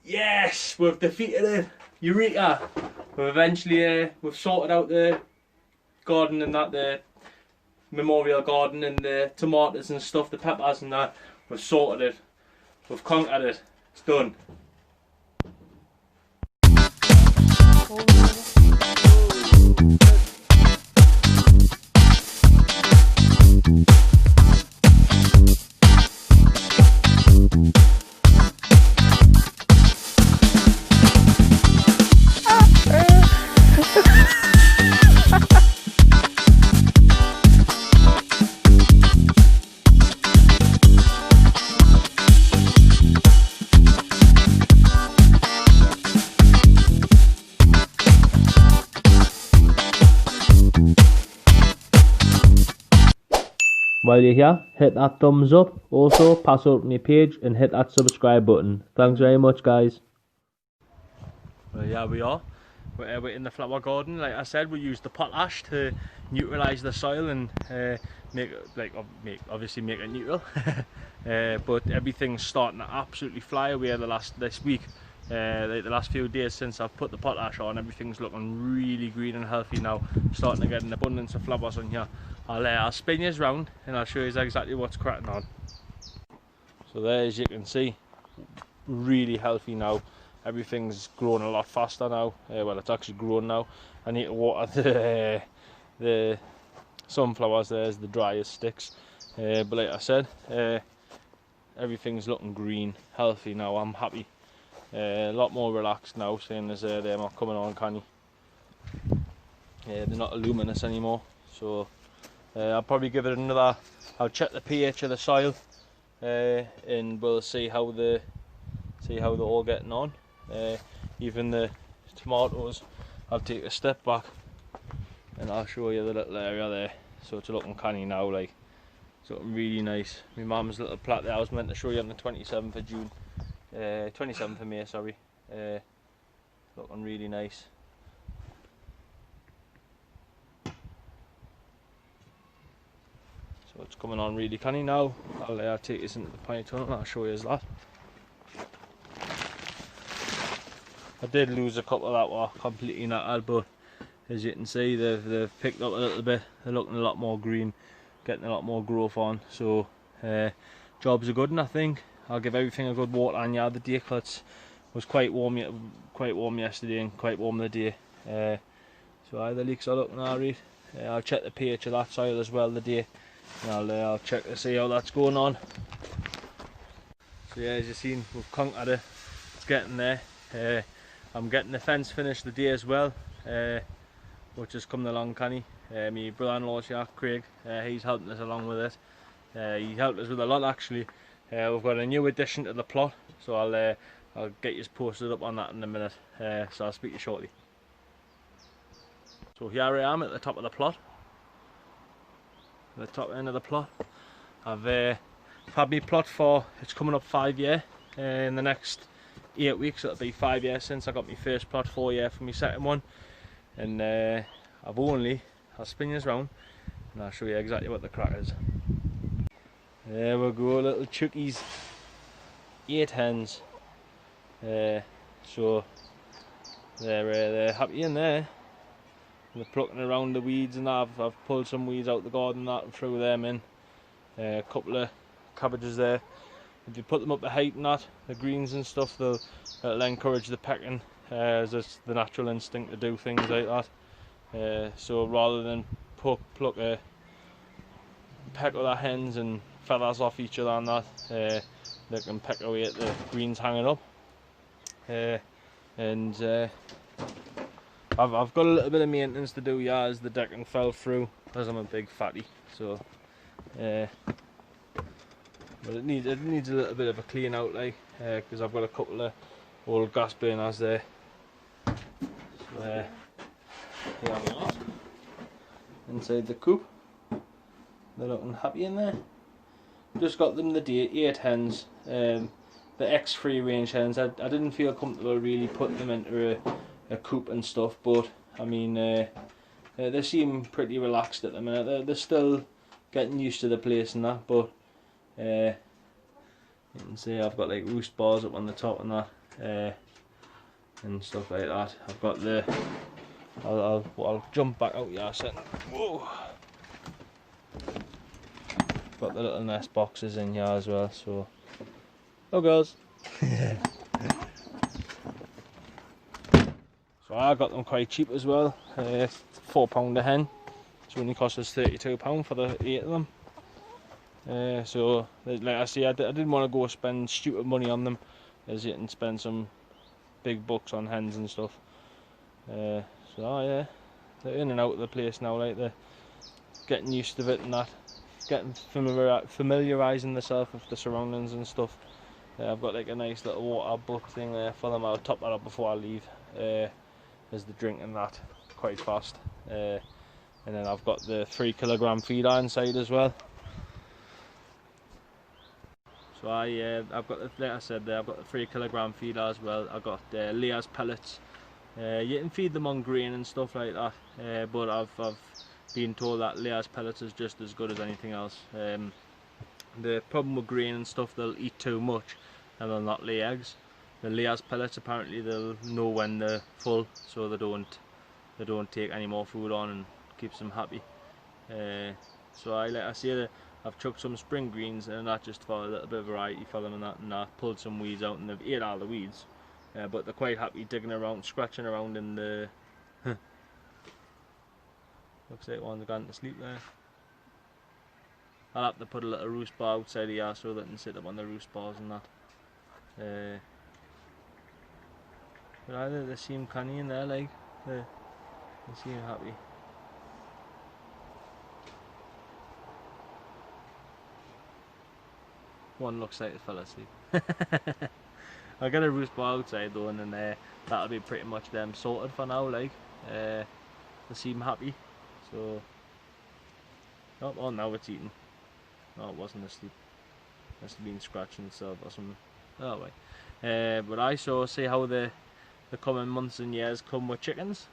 Yes, we've defeated it. Eureka! We've sorted out the garden and that, the memorial garden and the tomatoes and stuff, the peppers and that. We've sorted it. We've conquered it. It's done. While you're here, hit that thumbs up. Also, pass over to my page and hit that subscribe button. Thanks very much, guys. Well, yeah, we are. We're in the flower garden. Like I said, we used the potash to neutralize the soil and obviously make it neutral. But everything's starting to absolutely fly away this week. Like the last few days since I've put the potash on, everything's looking really green and healthy now. Starting to get an abundance of flowers on here. I'll spin you round and I'll show you exactly what's cracking on. So there, as you can see, really healthy now. Everything's growing a lot faster now. Well, it's actually grown now. I need to water the sunflowers. There's the driest sticks. But like I said, everything's looking green, healthy now. I'm happy. A lot more relaxed now, seeing as they're not coming on canny. They're not luminous anymore. So I'll probably give it another. I'll check the pH of the soil, and we'll see how they're all getting on. Even the tomatoes, I'll take a step back and I'll show you the little area there. So it's looking canny now, like it's looking really nice. My mum's little plot there I was meant to show you on the 27th of June, 27th of May, sorry. Looking really nice. So it's coming on really canny now. I'll take this into the pine tunnel and I'll show you that. I did lose a couple that were completely knackered, but as you can see they've picked up a little bit. They're looking a lot more green, getting a lot more growth on. So jobs are good, and I think I'll give everything a good water on. Yeah, the day cuts was quite warm yesterday and quite warm the day. So the leeks are looking alright. I'll check the pH of that soil as well the day, and I'll check to see how that's going on. So yeah, as you've seen, we've conquered it. It's getting there. I'm getting the fence finished today as well, which is coming along canny. My brother-in-law's here, Craig, he's helping us along with it. He helped us with a lot actually. We've got a new addition to the plot, so I'll get you posted up on that in a minute. So I'll speak to you shortly. So here I am at the top of the plot, the top end of the plot. I've had my plot for, it's coming up 5 years. In the next 8 weeks it'll be 5 years since I got my first plot, 4 years for my second one. And I'll spin you round and I'll show you exactly what the crack is. There we go, little chookies, 8 hens. So they're happy in there. They're plucking around the weeds, and I've pulled some weeds out the garden that and threw them in. A couple of cabbages there. If you put them up the height and that, the greens and stuff, it'll encourage the pecking, as it's the natural instinct to do things like that. So rather than peck other hens and feathers off each other and that, they can peck away at the greens hanging up. I've got a little bit of maintenance to do, yeah, as the decking fell through, as I'm a big fatty. So but it needs a little bit of a clean out, like, because I've got a couple of old gas burners there. So here we are, inside the coop. They're looking happy in there. Just got them the 8 hens, the X free range hens. I didn't feel comfortable really putting them into a coop and stuff, but I mean they seem pretty relaxed at the minute. They're still getting used to the place and that, but you You can see I've got like roost bars up on the top and that, and stuff like that. I've got the, I'll jump back out here a second. Whoa. Got the little nest boxes in here as well, so oh girls. So I got them quite cheap as well, £4 a hen. It's only cost us £32 for the 8 of them. So like I say, I didn't want to go spend stupid money on them, as you can spend some big bucks on hens and stuff. So yeah, they're in and out of the place now, like they're getting used to it and that, getting familiarising themselves with the surroundings and stuff. I've got like a nice little water bucket thing there for them. I'll top that up before I leave, as they're drinking that quite fast. And then I've got the 3kg feeder inside as well. So I've got, like I said there, I've got the 3kg feeder as well. I've got layers pellets. You can feed them on grain and stuff like that, but I've been told that layers pellets is just as good as anything else. The problem with grain and stuff, they'll eat too much and they'll not lay eggs. The layers pellets, apparently they'll know when they're full, so they don't take any more food on, and keeps them happy. So like I say, I've chucked some spring greens and that, just for a little bit of variety for them and that, and I've pulled some weeds out and they've ate all the weeds, but they're quite happy digging around, scratching around in the looks like one's gone to sleep there. I'll have to put a little roost bar outside here so they can sit up on the roost bars and that. But either they seem canny in there, like they seem happy. One looks like it fell asleep. I'll get a roost bar outside though, and then that'll be pretty much them sorted for now. Like they seem happy. So oh, now it's eating. No, it wasn't asleep. Must have been scratching itself or something. Oh wait. But I see how the coming months and years come with chickens.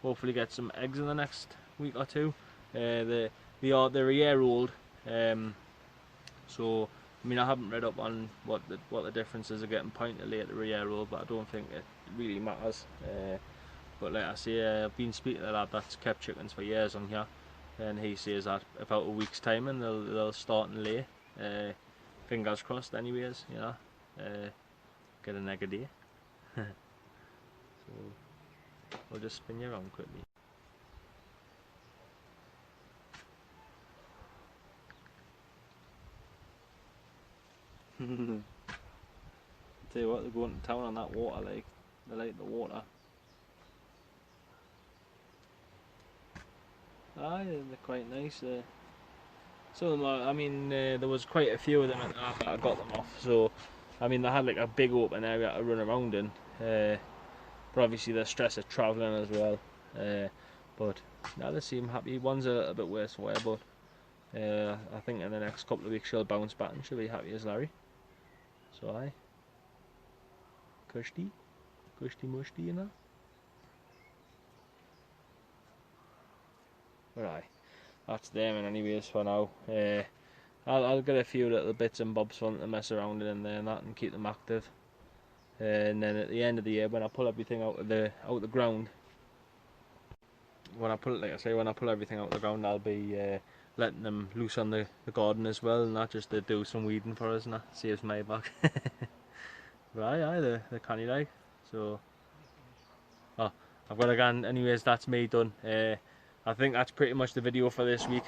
Hopefully get some eggs in the next week or two. They're a year old. So I mean, I haven't read up on what the difference is of getting pointed later a year old, but I don't think it really matters. But like I say, I've been speaking to a lad that's kept chickens for years on here, and he says that about a week's time and they'll start and lay. Fingers crossed, anyways. You know, get an egg a day. So I'll just spin you around quickly. Tell you what, they're going to town on that water, like they like the water. Aye, they're quite nice. Some of them are, I mean, there was quite a few of them after I got them off, so I mean they had like a big open area to run around in, but obviously the stress of travelling as well. But now they seem happy. One's a little bit worse for wear, but I think in the next couple of weeks she'll bounce back and she'll be happy as Larry. So aye, kushti mushti, you know. But aye, that's them, and anyways for now. I'll get a few little bits and bobs for them to mess around in there and that, and keep them active. And then at the end of the year, when I pull everything out of the ground, when I pull everything out of the ground, I'll be letting them loose on the garden as well, and that, just to do some weeding for us, and that saves my back. But aye, they're canny like. So I've got to go. Anyways, that's me done. I think that's pretty much the video for this week.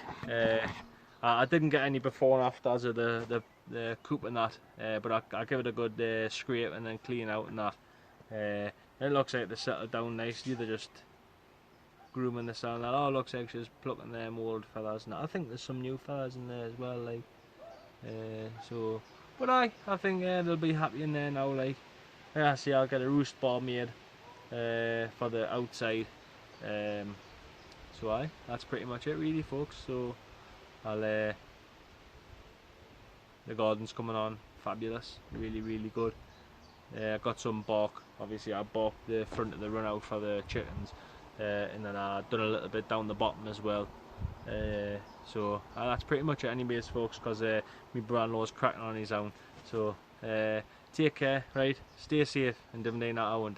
I didn't get any before and afters of the coop and that, but I give it a good scrape and then clean out and that. It looks like they settled down nicely. They're just grooming the cell. Oh, looks like she's plucking them old fellas. And I think there's some new fellas in there as well, like. So, but I think they'll be happy in there now, like. Yeah, see, I'll get a roost bar made for the outside. So that's pretty much it really, folks. So the garden's coming on fabulous, really good. I got some bark. Obviously I barked the front of the run out for the chickens, and then I've done a little bit down the bottom as well. So that's pretty much it anyways, folks, because my brother-in-law's cracking on his own. So take care, right? Stay safe, and dim day not I won't